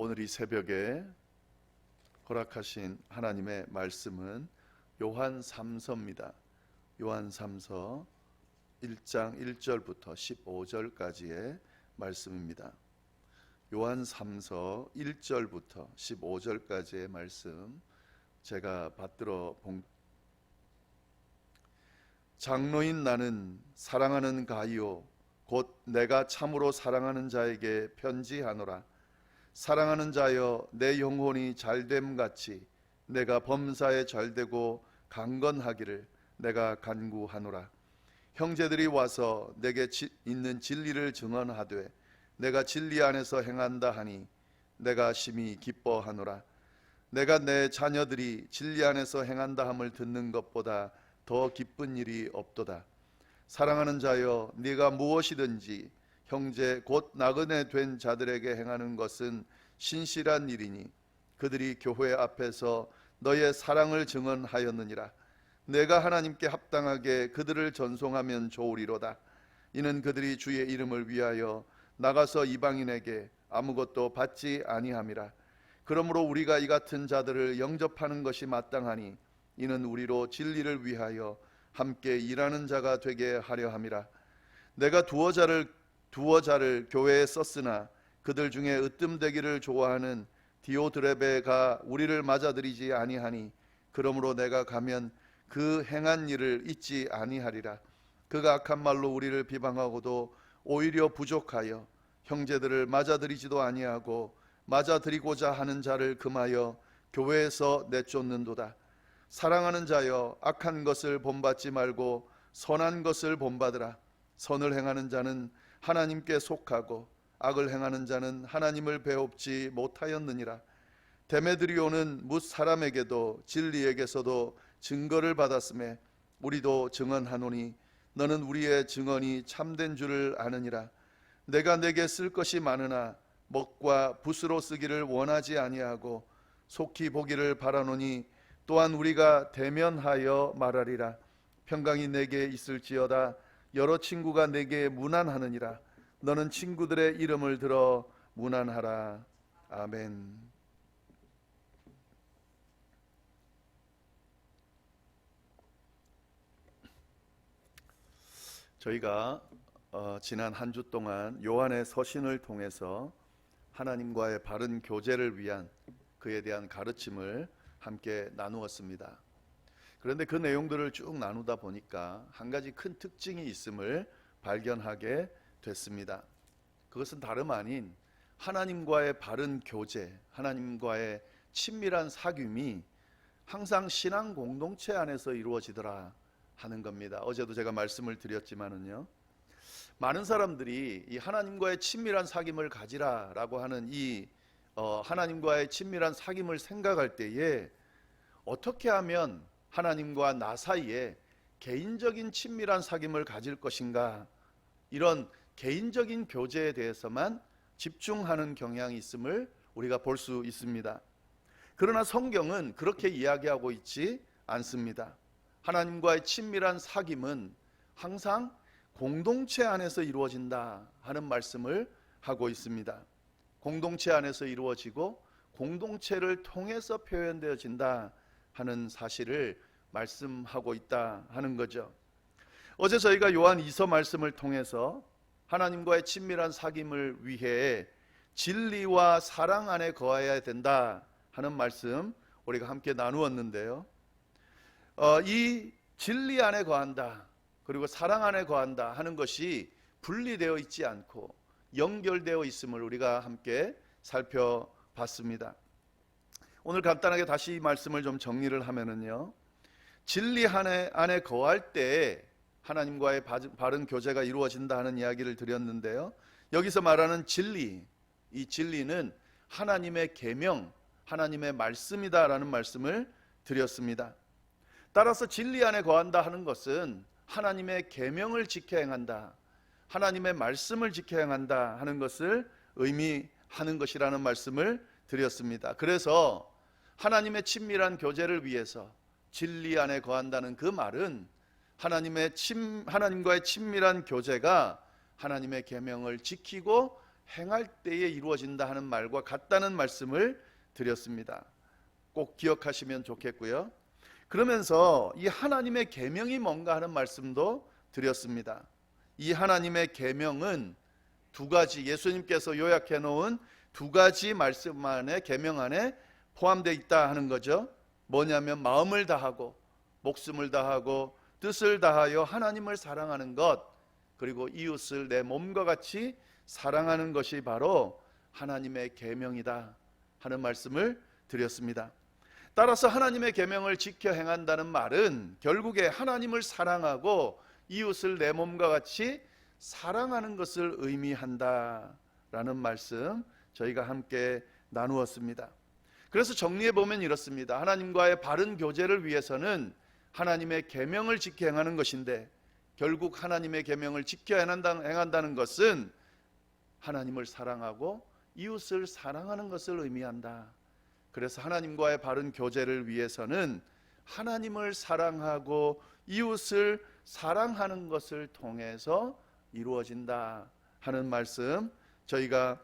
오늘 이 새벽에 허락하신 하나님의 말씀은 요한 3서입니다. 요한 3서 1장 1절부터 15절까지의 말씀입니다. 요한 3서 1절부터 15절까지의 말씀 제가 받들어 본. 장로인 나는 사랑하는 가이오 곧 내가 참으로 사랑하는 자에게 편지하노라. 사랑하는 자여, 내 영혼이 잘됨같이 내가 범사에 잘되고 강건하기를 내가 간구하노라. 형제들이 와서 내게 있는 진리를 증언하되 내가 진리 안에서 행한다 하니 내가 심히 기뻐하노라. 내가 내 자녀들이 진리 안에서 행한다 함을 듣는 것보다 더 기쁜 일이 없도다. 사랑하는 자여, 네가 무엇이든지 형제 곧 나그네 된 자들에게 행하는 것은 신실한 일이니 그들이 교회 앞에서 너의 사랑을 증언하였느니라. 내가 하나님께 합당하게 그들을 전송하면 좋으리로다. 이는 그들이 주의 이름을 위하여 나가서 이방인에게 아무것도 받지 아니함이라. 그러므로 우리가 이 같은 자들을 영접하는 것이 마땅하니 이는 우리로 진리를 위하여 함께 일하는 자가 되게 하려 함이라. 내가 두어 자를 교회에 썼으나 그들 중에 으뜸되기를 좋아하는 디오드레베가 우리를 맞아들이지 아니하니 그러므로 내가 가면 그 행한 일을 잊지 아니하리라. 그가 악한 말로 우리를 비방하고도 오히려 부족하여 형제들을 맞아들이지도 아니하고 맞아들이고자 하는 자를 금하여 교회에서 내쫓는도다. 사랑하는 자여, 악한 것을 본받지 말고 선한 것을 본받으라. 선을 행하는 자는 하나님께 속하고 악을 행하는 자는 하나님을 배웁지 못하였느니라. 데메드리오는 뭇 사람에게도 진리에게서도 증거를 받았음에 우리도 증언하노니 너는 우리의 증언이 참된 줄을 아느니라. 내가 내게 쓸 것이 많으나 먹과 붓으로 쓰기를 원하지 아니하고 속히 보기를 바라노니 또한 우리가 대면하여 말하리라. 평강이 내게 있을지어다. 여러 친구가 내게 문안하느니라. 너는 친구들의 이름을 들어 문안하라. 아멘. 저희가 지난 한 주 동안 요한의 서신을 통해서 하나님과의 바른 교제를 위한 그에 대한 가르침을 함께 나누었습니다. 그런데 그 내용들을 쭉 나누다 보니까 한 가지 큰 특징이 있음을 발견하게 됐습니다. 그것은 다름 아닌 하나님과의 바른 교제, 하나님과의 친밀한 사귐이 항상 신앙 공동체 안에서 이루어지더라 하는 겁니다. 어제도 제가 말씀을 드렸지만은요, 많은 사람들이 이 하나님과의 친밀한 사귐을 가지라라고 하는 이 하나님과의 친밀한 사귐을 생각할 때에 어떻게 하면 하나님과 나 사이에 개인적인 친밀한 사귐을 가질 것인가, 이런 개인적인 교제에 대해서만 집중하는 경향이 있음을 우리가 볼 수 있습니다. 그러나 성경은 그렇게 이야기하고 있지 않습니다. 하나님과의 친밀한 사귐은 항상 공동체 안에서 이루어진다 하는 말씀을 하고 있습니다. 공동체 안에서 이루어지고 공동체를 통해서 표현되어진다 하는 사실을 말씀하고 있다 하는 거죠. 어제 저희가 요한 2서 말씀을 통해서 하나님과의 친밀한 사귐을 위해 진리와 사랑 안에 거해야 된다 하는 말씀 우리가 함께 나누었는데요, 이 진리 안에 거한다 그리고 사랑 안에 거한다 하는 것이 분리되어 있지 않고 연결되어 있음을 우리가 함께 살펴봤습니다. 오늘 간단하게 다시 이 말씀을 좀 정리를 하면은요, 진리 안에 거할 때 하나님과의 바른 교제가 이루어진다 하는 이야기를 드렸는데요, 여기서 말하는 진리, 이 진리는 하나님의 계명, 하나님의 말씀이다라는 말씀을 드렸습니다. 따라서 진리 안에 거한다 하는 것은 하나님의 계명을 지켜 행한다, 하나님의 말씀을 지켜 행한다 하는 것을 의미하는 것이라는 말씀을 드렸습니다. 그래서 하나님의 친밀한 교제를 위해서 진리 안에 거한다는 그 말은 하나님과의 친밀한 교제가 하나님의 계명을 지키고 행할 때에 이루어진다 하는 말과 같다는 말씀을 드렸습니다. 꼭 기억하시면 좋겠고요. 그러면서 이 하나님의 계명이 뭔가 하는 말씀도 드렸습니다. 이 하나님의 계명은 두 가지, 예수님께서 요약해 놓은 두 가지 말씀 안에, 계명 안에 포함되어 있다 하는 거죠. 뭐냐면 마음을 다하고 목숨을 다하고 뜻을 다하여 하나님을 사랑하는 것, 그리고 이웃을 내 몸과 같이 사랑하는 것이 바로 하나님의 계명이다 하는 말씀을 드렸습니다. 따라서 하나님의 계명을 지켜 행한다는 말은 결국에 하나님을 사랑하고 이웃을 내 몸과 같이 사랑하는 것을 의미한다라는 말씀 저희가 함께 나누었습니다. 그래서 정리해 보면 이렇습니다. 하나님과의 바른 교제를 위해서는 하나님의 계명을 지켜 행하는 것인데, 결국 하나님의 계명을 지켜 행한다는 것은 하나님을 사랑하고 이웃을 사랑하는 것을 의미한다. 그래서 하나님과의 바른 교제를 위해서는 하나님을 사랑하고 이웃을 사랑하는 것을 통해서 이루어진다 하는 말씀 저희가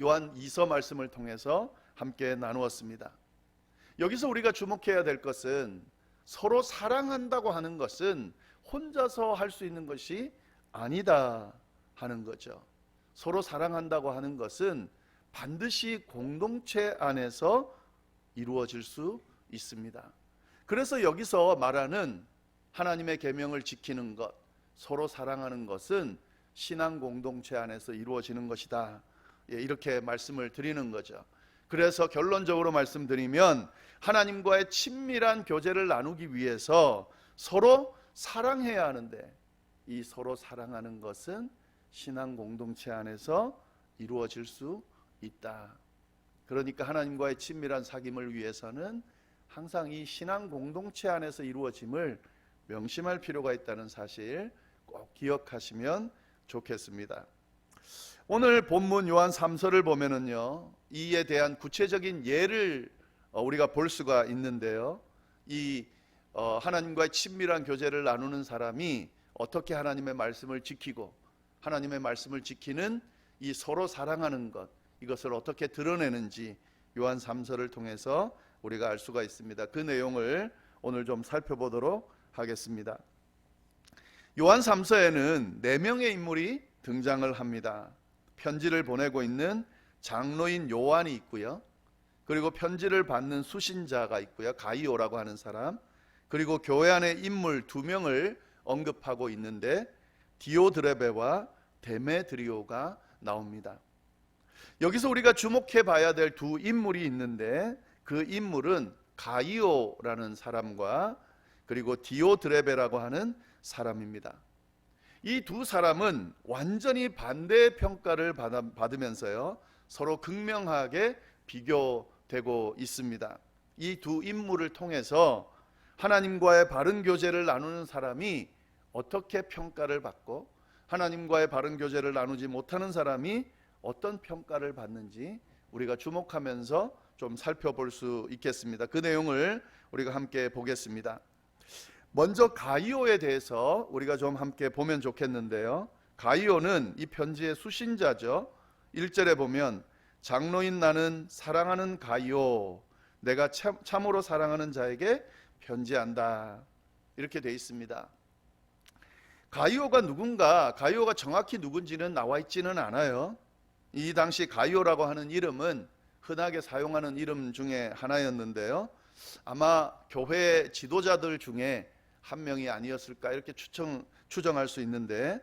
요한 2서 말씀을 통해서 함께 나누었습니다. 여기서 우리가 주목해야 될 것은 서로 사랑한다고 하는 것은 혼자서 할 수 있는 것이 아니다 하는 거죠. 서로 사랑한다고 하는 것은 반드시 공동체 안에서 이루어질 수 있습니다. 그래서 여기서 말하는 하나님의 계명을 지키는 것, 서로 사랑하는 것은 신앙 공동체 안에서 이루어지는 것이다. 이렇게 말씀을 드리는 거죠. 그래서 결론적으로 말씀드리면 하나님과의 친밀한 교제를 나누기 위해서 서로 사랑해야 하는데, 이 서로 사랑하는 것은 신앙 공동체 안에서 이루어질 수 있다. 그러니까 하나님과의 친밀한 사귐을 위해서는 항상 이 신앙 공동체 안에서 이루어짐을 명심할 필요가 있다는 사실 꼭 기억하시면 좋겠습니다. 오늘 본문 요한 3서를 보면은요, 이에 대한 구체적인 예를 우리가 볼 수가 있는데요. 이 하나님과의 친밀한 교제를 나누는 사람이 어떻게 하나님의 말씀을 지키고 하나님의 말씀을 지키는 이 서로 사랑하는 것, 이것을 어떻게 드러내는지 요한 3서를 통해서 우리가 알 수가 있습니다. 그 내용을 오늘 좀 살펴보도록 하겠습니다. 요한 3서에는 4명의 인물이 등장을 합니다. 편지를 보내고 있는 장로인 요한이 있고요. 그리고 편지를 받는 수신자가 있고요. 가이오라고 하는 사람, 그리고 교회 안의 인물 2명을 언급하고 있는데 디오드레베와 데메드리오가 나옵니다. 여기서 우리가 주목해 봐야 될 두 인물이 있는데, 그 인물은 가이오라는 사람과 그리고 디오드레베라고 하는 사람입니다. 이 두 사람은 완전히 반대의 평가를 받으면서요, 서로 극명하게 비교되고 있습니다. 이 두 인물을 통해서 하나님과의 바른 교제를 나누는 사람이 어떻게 평가를 받고 하나님과의 바른 교제를 나누지 못하는 사람이 어떤 평가를 받는지 우리가 주목하면서 좀 살펴볼 수 있겠습니다. 그 내용을 우리가 함께 보겠습니다. 먼저 가이오에 대해서 우리가 좀 함께 보면 좋겠는데요. 가이오는 이 편지의 수신자죠. 1절에 보면 장로인 나는 사랑하는 가이오, 내가 참으로 사랑하는 자에게 편지한다, 이렇게 되어 있습니다. 가이오가 누군가, 가이오가 정확히 누군지는 나와 있지는 않아요. 이 당시 가이오라고 하는 이름은 흔하게 사용하는 이름 중에 하나였는데요, 아마 교회 지도자들 중에 한 명이 아니었을까 이렇게 추정할 수 있는데,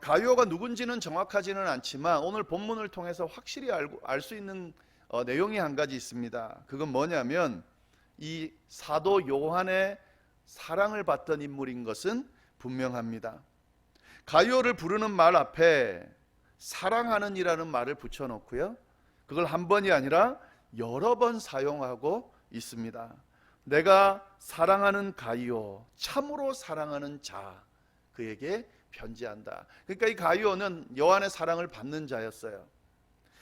가이오가 누군지는 정확하지는 않지만 오늘 본문을 통해서 확실히 알 수 있는 내용이 한 가지 있습니다. 그건 뭐냐면 이 사도 요한의 사랑을 받던 인물인 것은 분명합니다. 가이오를 부르는 말 앞에 사랑하는 이라는 말을 붙여놓고요, 그걸 한 번이 아니라 여러 번 사용하고 있습니다. 내가 사랑하는 가이오, 참으로 사랑하는 자, 그에게 편지한다. 그러니까 이 가이오는 요한의 사랑을 받는 자였어요.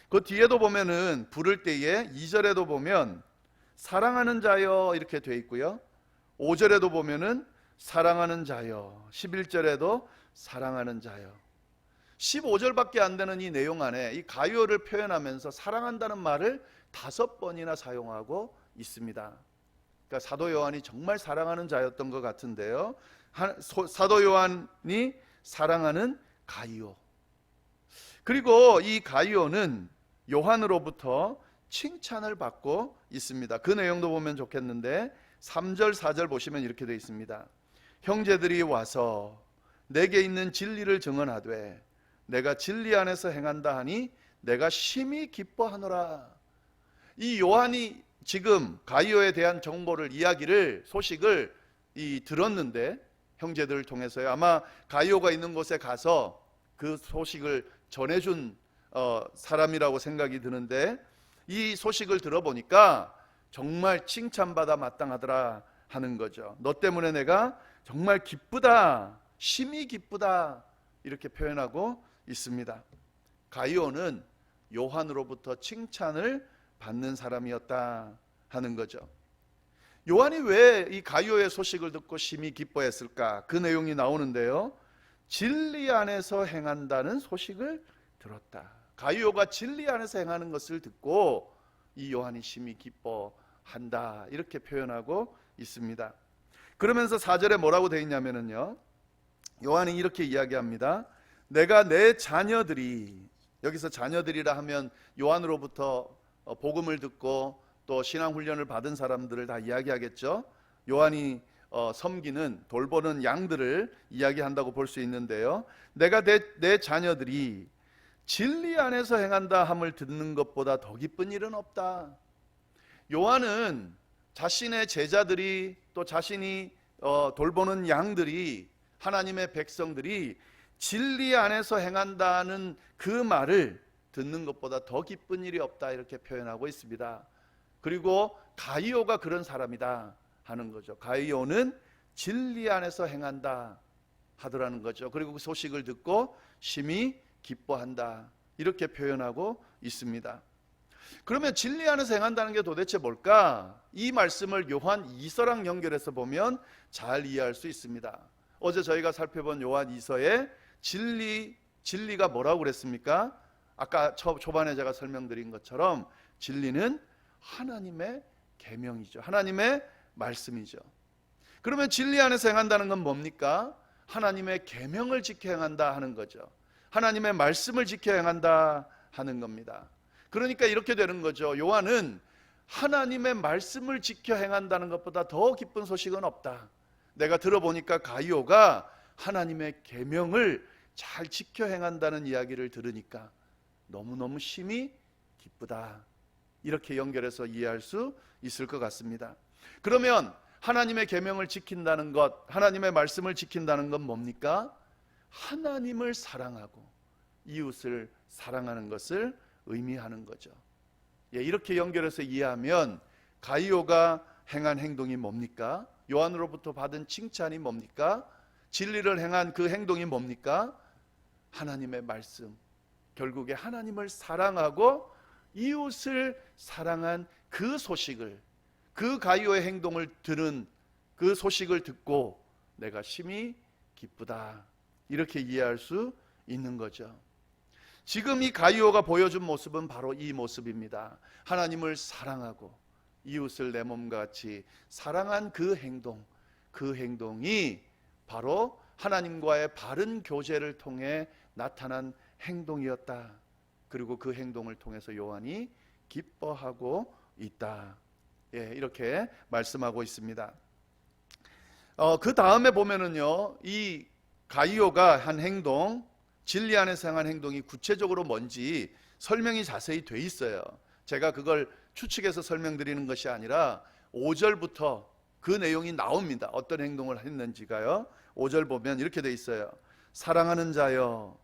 그 뒤에도 보면은 부를 때에 2절에도 보면 사랑하는 자여 이렇게 돼 있고요, 5절에도 보면은 사랑하는 자여, 11절에도 사랑하는 자여, 15절밖에 안 되는 이 내용 안에 이 가이오를 표현하면서 사랑한다는 말을 5번이나 사용하고 있습니다. 그러니까 사도 요한이 정말 사랑하는 자였던 것 같은데요. 사도 요한이 사랑하는 가이오. 그리고 이 가이오는 요한으로부터 칭찬을 받고 있습니다. 그 내용도 보면 좋겠는데 3절 4절 보시면 이렇게 되어 있습니다. 형제들이 와서 내게 있는 진리를 증언하되 내가 진리 안에서 행한다 하니 내가 심히 기뻐하노라. 이 요한이 지금 가이오에 대한 정보를, 이야기를, 소식을 들었는데 형제들을 통해서요. 아마 가이오가 있는 곳에 가서 그 소식을 전해준 사람이라고 생각이 드는데, 이 소식을 들어보니까 정말 칭찬받아 마땅하더라 하는 거죠. 너 때문에 내가 정말 기쁘다, 심히 기쁘다, 이렇게 표현하고 있습니다. 가이오는 요한으로부터 칭찬을 받는 사람이었다 하는 거죠. 요한이 왜 이 가이오의 소식을 듣고 심히 기뻐했을까? 그 내용이 나오는데요. 진리 안에서 행한다는 소식을 들었다. 가이오가 진리 안에서 행하는 것을 듣고 이 요한이 심히 기뻐한다, 이렇게 표현하고 있습니다. 그러면서 4절에 뭐라고 되어 있냐면요, 요한이 이렇게 이야기합니다. 내가 내 자녀들이, 여기서 자녀들이라 하면 요한으로부터 복음을 듣고 또 신앙훈련을 받은 사람들을 다 이야기하겠죠. 요한이 섬기는, 돌보는 양들을 이야기한다고 볼 수 있는데요. 내가 내 자녀들이 진리 안에서 행한다 함을 듣는 것보다 더 기쁜 일은 없다. 요한은 자신의 제자들이, 또 자신이 돌보는 양들이, 하나님의 백성들이 진리 안에서 행한다는 그 말을 듣는 것보다 더 기쁜 일이 없다, 이렇게 표현하고 있습니다. 그리고 가이오가 그런 사람이다 하는 거죠. 가이오는 진리 안에서 행한다 하더라는 거죠. 그리고 그 소식을 듣고 심히 기뻐한다, 이렇게 표현하고 있습니다. 그러면 진리 안에서 행한다는 게 도대체 뭘까? 이 말씀을 요한 2서랑 연결해서 보면 잘 이해할 수 있습니다. 어제 저희가 살펴본 요한 2서의 진리가 뭐라고 그랬습니까? 아까 초반에 제가 설명드린 것처럼 진리는 하나님의 계명이죠. 하나님의 말씀이죠. 그러면 진리 안에서 행한다는 건 뭡니까? 하나님의 계명을 지켜 행한다 하는 거죠. 하나님의 말씀을 지켜 행한다 하는 겁니다. 그러니까 이렇게 되는 거죠. 요한은 하나님의 말씀을 지켜 행한다는 것보다 더 기쁜 소식은 없다. 내가 들어보니까 가이오가 하나님의 계명을 잘 지켜 행한다는 이야기를 들으니까 너무너무 심히 기쁘다, 이렇게 연결해서 이해할 수 있을 것 같습니다. 그러면 하나님의 계명을 지킨다는 것, 하나님의 말씀을 지킨다는 건 뭡니까? 하나님을 사랑하고 이웃을 사랑하는 것을 의미하는 거죠. 이렇게 연결해서 이해하면 가이오가 행한 행동이 뭡니까? 요한으로부터 받은 칭찬이 뭡니까? 진리를 행한 그 행동이 뭡니까? 하나님의 말씀, 결국에 하나님을 사랑하고 이웃을 사랑한 그 소식을, 그 가이오의 행동을 들은 그 소식을 듣고 내가 심히 기쁘다, 이렇게 이해할 수 있는 거죠. 지금 이 가이오가 보여준 모습은 바로 이 모습입니다. 하나님을 사랑하고 이웃을 내 몸과 같이 사랑한 그 행동, 그 행동이 바로 하나님과의 바른 교제를 통해 나타난 행동이었다. 그리고 그 행동을 통해서 요한이 기뻐하고 있다, 이렇게 말씀하고 있습니다. 그 다음에 보면은요, 이 가이오가 한 행동, 진리 안에서 행한 행동이 구체적으로 뭔지 설명이 자세히 돼 있어요. 제가 그걸 추측해서 설명드리는 것이 아니라 5절부터 그 내용이 나옵니다. 어떤 행동을 했는지가요. 5절 보면 이렇게 돼 있어요. 사랑하는 자여,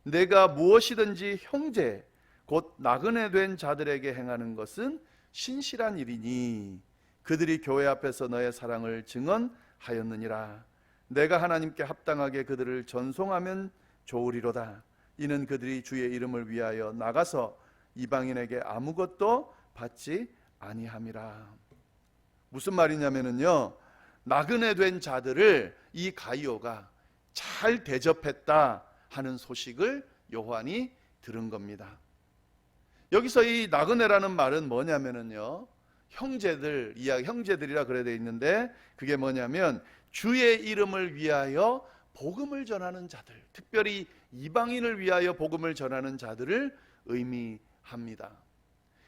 내가 무엇이든지 형제 곧 나그네 된 자들에게 행하는 것은 신실한 일이니 그들이 교회 앞에서 너의 사랑을 증언하였느니라. 내가 하나님께 합당하게 그들을 전송하면 좋으리로다. 이는 그들이 주의 이름을 위하여 나가서 이방인에게 아무것도 받지 아니함이라. 무슨 말이냐면요, 나그네 된 자들을 이 가이오가 잘 대접했다 하는 소식을 요한이 들은 겁니다. 여기서 이 나그네라는 말은 뭐냐면요, 형제들이라 그래 돼 있는데, 그게 뭐냐면 주의 이름을 위하여 복음을 전하는 자들, 특별히 이방인을 위하여 복음을 전하는 자들을 의미합니다.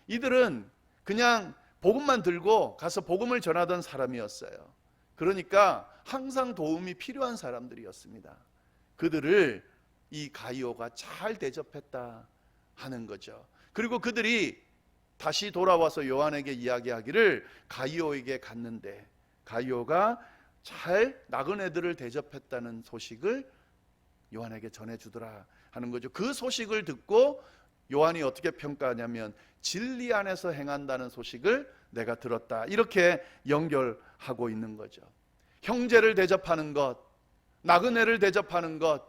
이들은 그냥 복음만 들고 가서 복음을 전하던 사람이었어요. 그러니까 항상 도움이 필요한 사람들이었습니다. 그들을 이 가이오가 잘 대접했다 하는 거죠. 그리고 그들이 다시 돌아와서 요한에게 이야기하기를 가이오에게 갔는데 가이오가 잘 나그네들을 대접했다는 소식을 요한에게 전해주더라 하는 거죠. 그 소식을 듣고 요한이 어떻게 평가하냐면 진리 안에서 행한다는 소식을 내가 들었다, 이렇게 연결하고 있는 거죠. 형제를 대접하는 것, 나그네를 대접하는 것,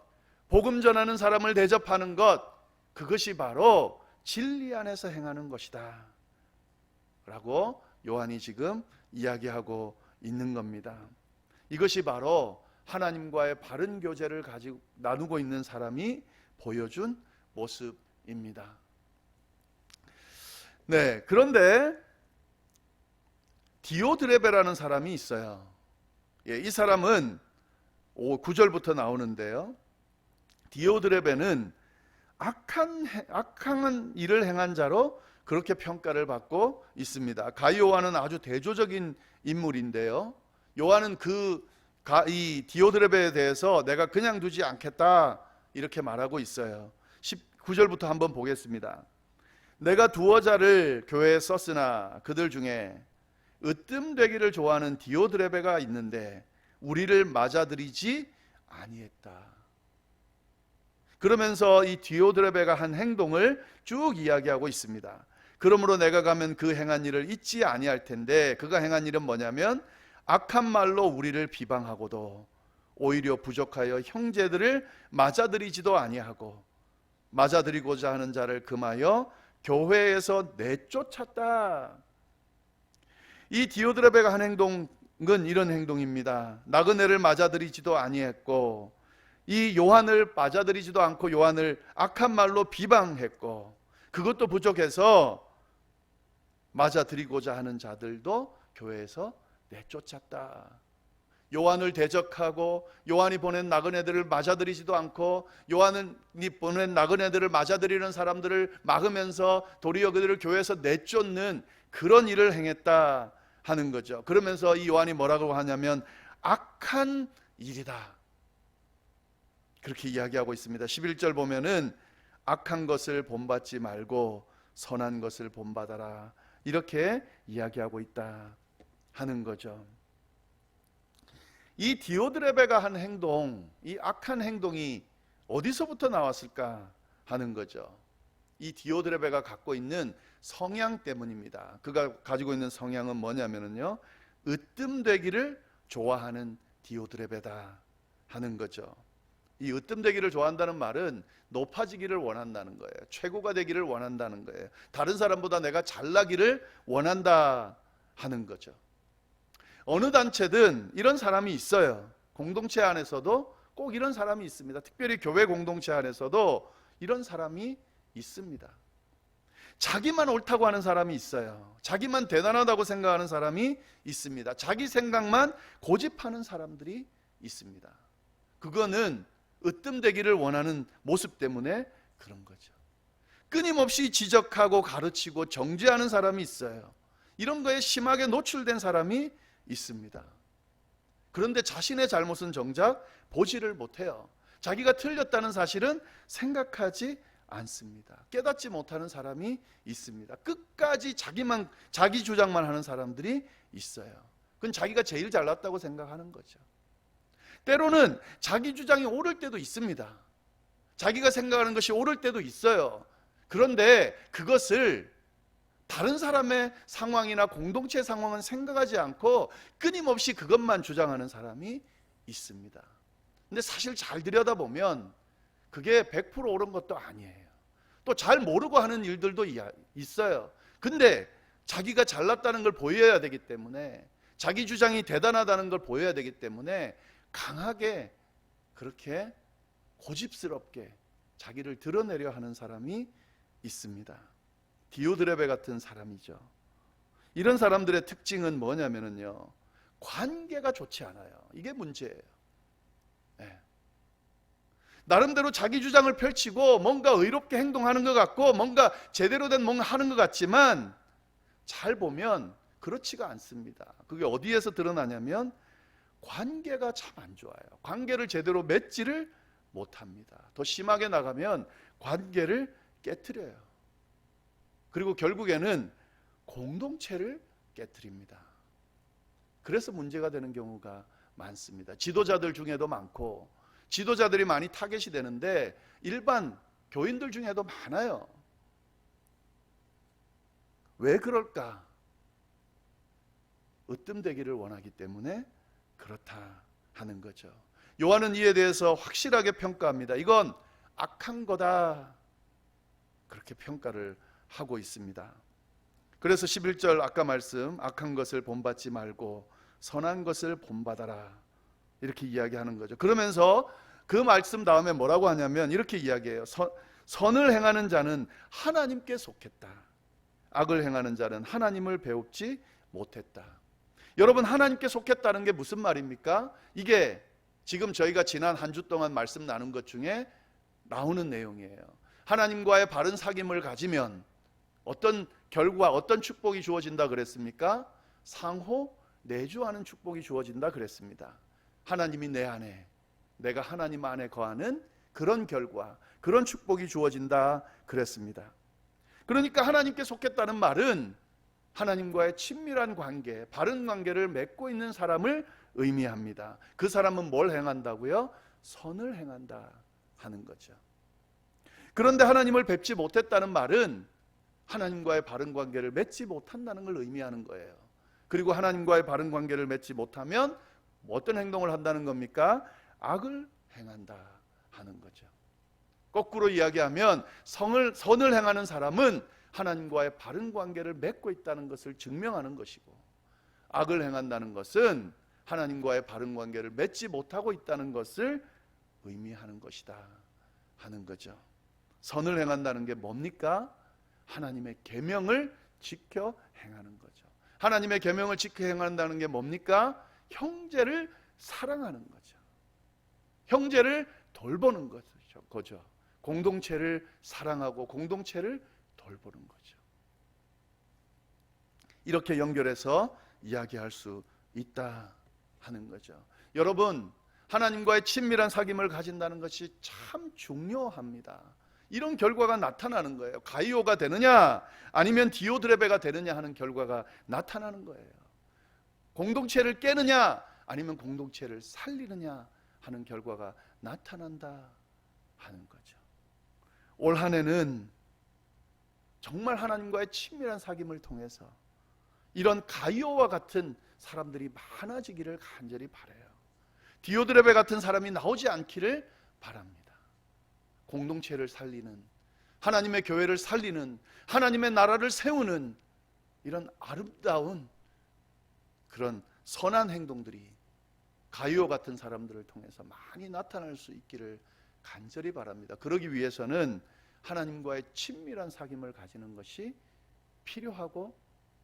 복음 전하는 사람을 대접하는 것, 그것이 바로 진리 안에서 행하는 것이다 라고 요한이 지금 이야기하고 있는 겁니다. 이것이 바로 하나님과의 바른 교제를 가지고 나누고 있는 사람이 보여준 모습입니다. 네, 그런데 디오드레베라는 사람이 있어요. 이 사람은 9절부터 나오는데요, 디오드레베는 악한 일을 행한 자로 그렇게 평가를 받고 있습니다. 가이오와는 아주 대조적인 인물인데요, 요한은 이 디오드레베에 대해서 내가 그냥 두지 않겠다 이렇게 말하고 있어요. 19절부터 한번 보겠습니다. 내가 두어 자를 교회에 썼으나 그들 중에 으뜸되기를 좋아하는 디오드레베가 있는데 우리를 맞아들이지 아니했다. 그러면서 이 디오드레베가 한 행동을 쭉 이야기하고 있습니다. 그러므로 내가 가면 그 행한 일을 잊지 아니할 텐데, 그가 행한 일은 뭐냐면 악한 말로 우리를 비방하고도 오히려 부족하여 형제들을 맞아들이지도 아니하고 맞아들이고자 하는 자를 금하여 교회에서 내쫓았다. 이 디오드레베가 한 행동은 이런 행동입니다. 나그네를 맞아들이지도 아니했고, 이 요한을 맞아들이지도 않고 요한을 악한 말로 비방했고, 그것도 부족해서 맞아들이고자 하는 자들도 교회에서 내쫓았다. 요한을 대적하고 요한이 보낸 나그네들을 맞아들이지도 않고 요한이 보낸 나그네들을 맞아들이는 사람들을 막으면서 도리어 그들을 교회에서 내쫓는 그런 일을 행했다 하는 거죠. 그러면서 이 요한이 뭐라고 하냐면 악한 일이다, 그렇게 이야기하고 있습니다. 11절 보면은 악한 것을 본받지 말고 선한 것을 본받아라, 이렇게 이야기하고 있다 하는 거죠. 이 디오드레베가 한 행동, 이 악한 행동이 어디서부터 나왔을까 하는 거죠. 이 디오드레베가 갖고 있는 성향 때문입니다. 그가 가지고 있는 성향은 뭐냐면요, 으뜸되기를 좋아하는 디오드레베다 하는 거죠. 이 으뜸되기를 좋아한다는 말은 높아지기를 원한다는 거예요. 최고가 되기를 원한다는 거예요. 다른 사람보다 내가 잘나기를 원한다 하는 거죠. 어느 단체든 이런 사람이 있어요. 공동체 안에서도 꼭 이런 사람이 있습니다. 특별히 교회 공동체 안에서도 이런 사람이 있습니다. 자기만 옳다고 하는 사람이 있어요. 자기만 대단하다고 생각하는 사람이 있습니다. 자기 생각만 고집하는 사람들이 있습니다. 그거는 으뜸되기를 원하는 모습 때문에 그런 거죠. 끊임없이 지적하고 가르치고 정죄하는 사람이 있어요. 이런 거에 심하게 노출된 사람이 있습니다. 그런데 자신의 잘못은 정작 보지를 못해요. 자기가 틀렸다는 사실은 생각하지 않습니다. 깨닫지 못하는 사람이 있습니다. 끝까지 자기 주장만 하는 사람들이 있어요. 그건 자기가 제일 잘났다고 생각하는 거죠. 때로는 자기 주장이 옳을 때도 있습니다. 자기가 생각하는 것이 옳을 때도 있어요. 그런데 그것을 다른 사람의 상황이나 공동체 상황은 생각하지 않고 끊임없이 그것만 주장하는 사람이 있습니다. 근데 사실 잘 들여다보면 그게 100% 옳은 것도 아니에요. 또 잘 모르고 하는 일들도 있어요. 근데 자기가 잘났다는 걸 보여야 되기 때문에, 자기 주장이 대단하다는 걸 보여야 되기 때문에 강하게 그렇게 고집스럽게 자기를 드러내려 하는 사람이 있습니다. 디오드레베 같은 사람이죠. 이런 사람들의 특징은 뭐냐면요, 관계가 좋지 않아요. 이게 문제예요. 네. 나름대로 자기 주장을 펼치고 뭔가 의롭게 행동하는 것 같고 뭔가 제대로 된 뭔가 하는 것 같지만 잘 보면 그렇지가 않습니다. 그게 어디에서 드러나냐면 관계가 참 안 좋아요. 관계를 제대로 맺지를 못합니다. 더 심하게 나가면 관계를 깨트려요. 그리고 결국에는 공동체를 깨트립니다. 그래서 문제가 되는 경우가 많습니다. 지도자들 중에도 많고, 지도자들이 많이 타겟이 되는데 일반 교인들 중에도 많아요. 왜 그럴까? 으뜸되기를 원하기 때문에 그렇다 하는 거죠. 요한은 이에 대해서 확실하게 평가합니다. 이건 악한 거다, 그렇게 평가를 하고 있습니다. 그래서 11절 아까 말씀, 악한 것을 본받지 말고 선한 것을 본받아라, 이렇게 이야기하는 거죠. 그러면서 그 말씀 다음에 뭐라고 하냐면 이렇게 이야기해요. 선을 행하는 자는 하나님께 속했다. 악을 행하는 자는 하나님을 배웁지 못했다. 여러분, 하나님께 속했다는 게 무슨 말입니까? 이게 지금 저희가 지난 한 주 동안 말씀 나눈 것 중에 나오는 내용이에요. 하나님과의 바른 사귐을 가지면 어떤 결과, 어떤 축복이 주어진다 그랬습니까? 상호 내주하는 축복이 주어진다 그랬습니다. 하나님이 내 안에, 내가 하나님 안에 거하는 그런 결과, 그런 축복이 주어진다 그랬습니다. 그러니까 하나님께 속했다는 말은 하나님과의 친밀한 관계, 바른 관계를 맺고 있는 사람을 의미합니다. 그 사람은 뭘 행한다고요? 선을 행한다 하는 거죠. 그런데 하나님을 뵙지 못했다는 말은 하나님과의 바른 관계를 맺지 못한다는 걸 의미하는 거예요. 그리고 하나님과의 바른 관계를 맺지 못하면 어떤 행동을 한다는 겁니까? 악을 행한다 하는 거죠. 거꾸로 이야기하면 선을 행하는 사람은 하나님과의 바른 관계를 맺고 있다는 것을 증명하는 것이고, 악을 행한다는 것은 하나님과의 바른 관계를 맺지 못하고 있다는 것을 의미하는 것이다 하는 거죠. 선을 행한다는 게 뭡니까? 하나님의 계명을 지켜 행하는 거죠. 하나님의 계명을 지켜 행한다는 게 뭡니까? 형제를 사랑하는 거죠. 형제를 돌보는 거죠. 공동체를 사랑하고 공동체를 돌보는 거죠. 이렇게 연결해서 이야기할 수 있다 하는 거죠. 여러분, 하나님과의 친밀한 사귐을 가진다는 것이 참 중요합니다. 이런 결과가 나타나는 거예요. 가이오가 되느냐 아니면 디오드레베가 되느냐 하는 결과가 나타나는 거예요. 공동체를 깨느냐 아니면 공동체를 살리느냐 하는 결과가 나타난다 하는 거죠. 올 한 해는 정말 하나님과의 친밀한 사귐을 통해서 이런 가이오와 같은 사람들이 많아지기를 간절히 바라요. 디오드레베 같은 사람이 나오지 않기를 바랍니다. 공동체를 살리는, 하나님의 교회를 살리는, 하나님의 나라를 세우는 이런 아름다운 그런 선한 행동들이 가이오 같은 사람들을 통해서 많이 나타날 수 있기를 간절히 바랍니다. 그러기 위해서는 하나님과의 친밀한 사귐을 가지는 것이 필요하고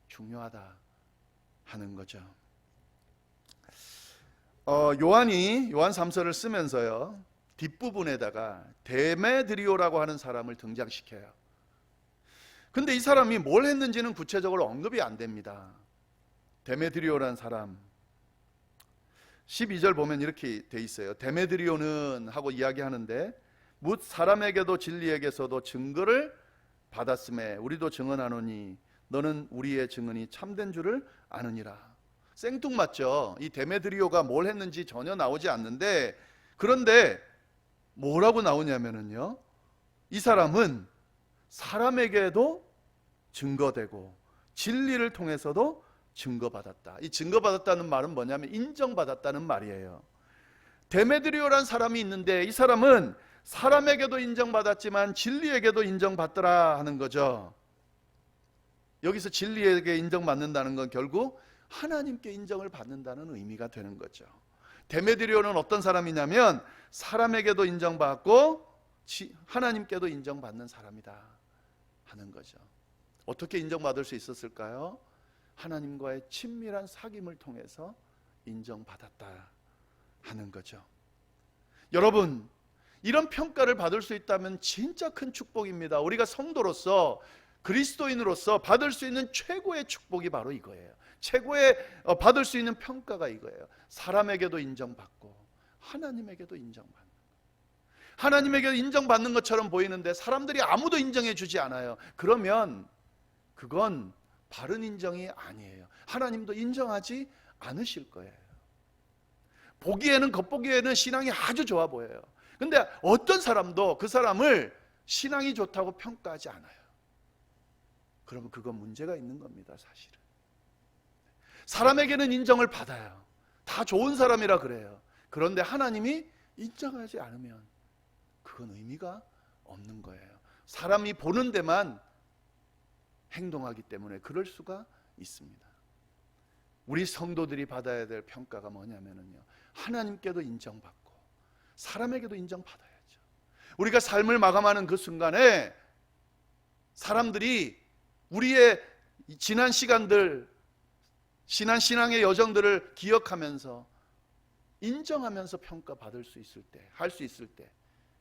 중요하다 하는 거죠. 요한이 요한 3서를 쓰면서요, 뒷부분에다가 데메드리오라고 하는 사람을 등장시켜요. 근데 이 사람이 뭘 했는지는 구체적으로 언급이 안 됩니다. 데메드리오라는 사람, 12절 보면 이렇게 돼 있어요. 데메드리오는 하고 이야기하는데, 뭇 사람에게도 진리에게서도 증거를 받았음에 우리도 증언하노니 너는 우리의 증언이 참된 줄을 아느니라. 생뚱맞죠. 이 데메드리오가 뭘 했는지 전혀 나오지 않는데, 그런데 뭐라고 나오냐면요, 이 사람은 사람에게도 증거되고 진리를 통해서도 증거받았다. 이 증거받았다는 말은 뭐냐면 인정받았다는 말이에요. 데메드리오란 사람이 있는데 이 사람은 사람에게도 인정받았지만 진리에게도 인정받더라 하는 거죠. 여기서 진리에게 인정받는다는 건 결국 하나님께 인정을 받는다는 의미가 되는 거죠. 데메드리오는 어떤 사람이냐면 사람에게도 인정받고 하나님께도 인정받는 사람이다 하는 거죠. 어떻게 인정받을 수 있었을까요? 하나님과의 친밀한 사귐을 통해서 인정받았다 하는 거죠. 여러분, 이런 평가를 받을 수 있다면 진짜 큰 축복입니다. 우리가 성도로서, 그리스도인으로서 받을 수 있는 최고의 축복이 바로 이거예요. 최고의 받을 수 있는 평가가 이거예요. 사람에게도 인정받고 하나님에게도 인정받는. 하나님에게 인정받는 것처럼 보이는데 사람들이 아무도 인정해 주지 않아요. 그러면 그건 바른 인정이 아니에요. 하나님도 인정하지 않으실 거예요. 보기에는, 겉보기에는 신앙이 아주 좋아 보여요. 근데 어떤 사람도 그 사람을 신앙이 좋다고 평가하지 않아요. 그러면 그건 문제가 있는 겁니다, 사실은. 사람에게는 인정을 받아요. 다 좋은 사람이라 그래요. 그런데 하나님이 인정하지 않으면 그건 의미가 없는 거예요. 사람이 보는 데만 행동하기 때문에 그럴 수가 있습니다. 우리 성도들이 받아야 될 평가가 뭐냐면요, 하나님께도 인정받고 사람에게도 인정받아야죠. 우리가 삶을 마감하는 그 순간에 사람들이 우리의 지난 시간들, 신앙의 여정들을 기억하면서 인정하면서 평가받을 수 있을 때, 할 수 있을 때,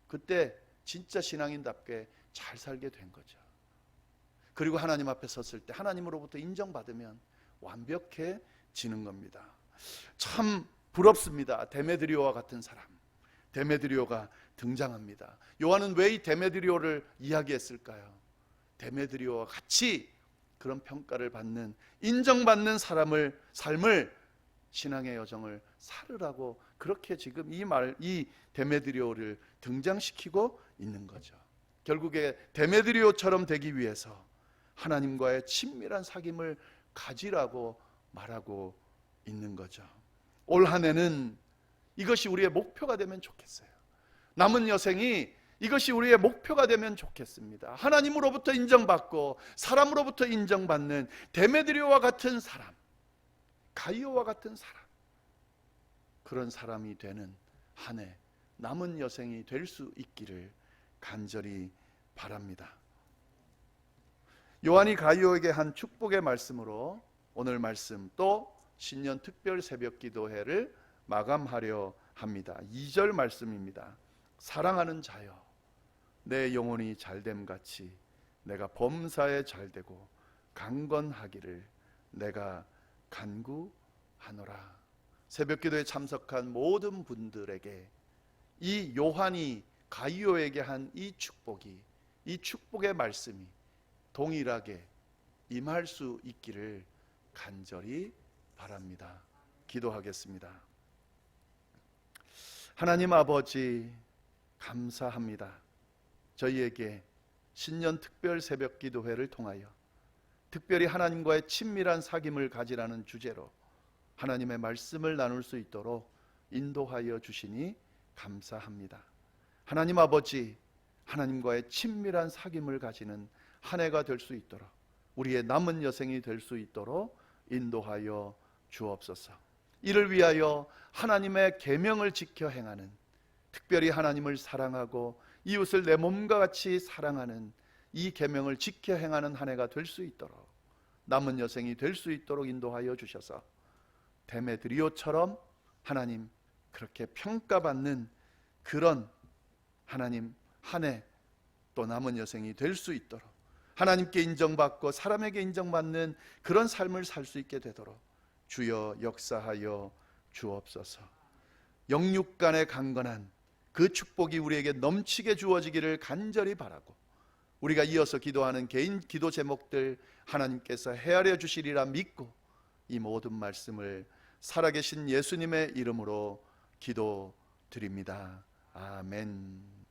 그때 진짜 신앙인답게 잘 살게 된 거죠. 그리고 하나님 앞에 섰을 때 하나님으로부터 인정받으면 완벽해지는 겁니다. 참 부럽습니다. 데메드리오와 같은 사람, 데메드리오가 등장합니다. 요한은 왜 이 데메드리오를 이야기했을까요? 데메드리오와 같이 그런 평가를 받는, 인정받는 삶을, 신앙의 여정을 살으라고 그렇게 지금 이 데메드리오를 등장시키고 있는 거죠. 결국에 데메드리오처럼 되기 위해서 하나님과의 친밀한 사귐을 가지라고 말하고 있는 거죠. 올 한 해는 이것이 우리의 목표가 되면 좋겠어요. 남은 여생이 이것이 우리의 목표가 되면 좋겠습니다. 하나님으로부터 인정받고 사람으로부터 인정받는 데메드리오와 같은 사람, 가이오와 같은 사람, 그런 사람이 되는 한 해, 남은 여생이 될 수 있기를 간절히 바랍니다. 요한이 가이오에게 한 축복의 말씀으로 오늘 말씀, 또 신년 특별 새벽 기도회를 마감하려 합니다. 2절 말씀입니다. 사랑하는 자여, 내 영혼이 잘됨 같이 내가 범사에 잘되고 강건하기를 내가 간구하노라. 새벽기도에 참석한 모든 분들에게 이 요한이 가이오에게 한 이 축복이, 이 축복의 말씀이 동일하게 임할 수 있기를 간절히 바랍니다. 기도하겠습니다. 하나님 아버지, 감사합니다. 저희에게 신년 특별 새벽 기도회를 통하여 특별히 하나님과의 친밀한 사귐을 가지라는 주제로 하나님의 말씀을 나눌 수 있도록 인도하여 주시니 감사합니다. 하나님 아버지, 하나님과의 친밀한 사귐을 가지는 한 해가 될 수 있도록, 우리의 남은 여생이 될 수 있도록 인도하여 주옵소서. 이를 위하여 하나님의 계명을 지켜 행하는, 특별히 하나님을 사랑하고 이웃을 내 몸과 같이 사랑하는 이 계명을 지켜 행하는 한 해가 될 수 있도록, 남은 여생이 될 수 있도록 인도하여 주셔서 데메드리오처럼 하나님 그렇게 평가받는 그런 하나님 한 해, 또 남은 여생이 될 수 있도록, 하나님께 인정받고 사람에게 인정받는 그런 삶을 살 수 있게 되도록 주여 역사하여 주옵소서. 영육간의 강건한 그 축복이 우리에게 넘치게 주어지기를 간절히 바라고, 우리가 이어서 기도하는 개인 기도 제목들 하나님께서 헤아려 주시리라 믿고 이 모든 말씀을 살아계신 예수님의 이름으로 기도드립니다. 아멘.